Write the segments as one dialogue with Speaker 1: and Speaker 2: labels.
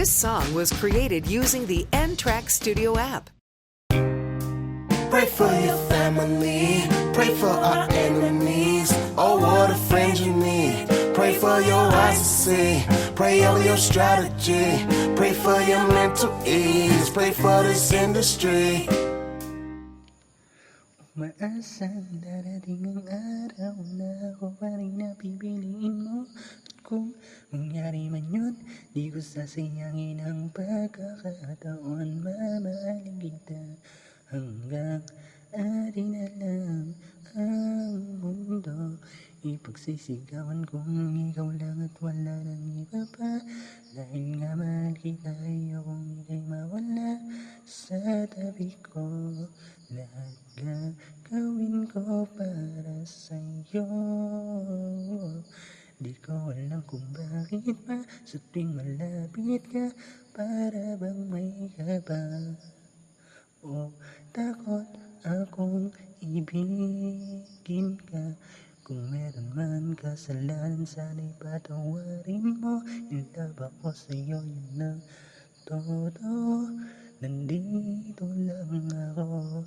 Speaker 1: This song was created using the N-Track Studio app.
Speaker 2: Pray for your family, pray for our enemies. Oh, what a friend you need. Pray for your eyes to see, pray over your strategy, pray for your mental ease, pray for this industry.
Speaker 3: Umaasang darating ang araw na ako pa rin napipiliin mo. At kung mangyari man yun, di ko sasayangin ang pagkakataon. Mamahalin kita hanggang atin alam ang mundo. Ipagsisigawan kung ikaw lang at wala nang iba pa. Dahil nga mahal kita, ayokong ika'y mawala sa tabi ko. Lahat gagawin ko para sa'yo. Di ko alam kung bakit ba sa tuwing malapit ka, para bang may kaba o takot akong ibigin ka. Kung meron man kasalanan, sana'y patawarin mo. In love ako sa'yo, yun ang totoo. Nandito lang ako,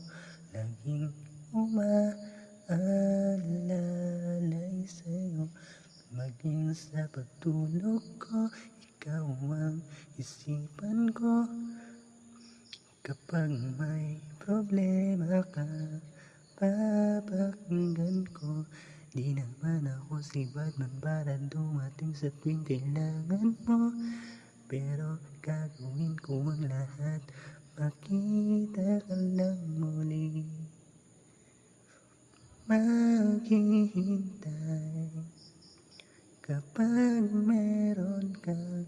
Speaker 3: laging umaalalay sa'yo. Maging sa pagtulog ko, ikaw ang isipan ko. Kapag may problema ka, papakinggan ko. Di naman ako si Batman para dumating sa tuwing kailangan mo. Pero gagawin ko ang lahat, makita ka lang muli. Maghihintay kapag meron kang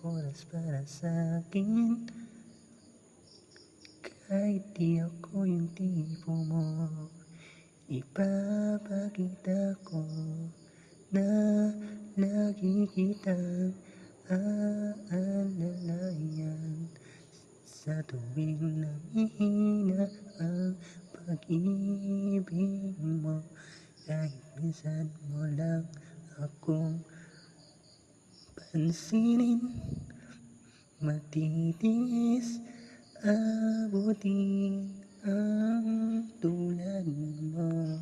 Speaker 3: oras para sa'kin. Kahit di ako yung tipo mo, ipapakita ko na lagi kitang aalalayan. Sa tuwing nangihina ang pag-ibig mo, kahit minsan mo lang akong pansinin, matitiis abutin ang tulad mo.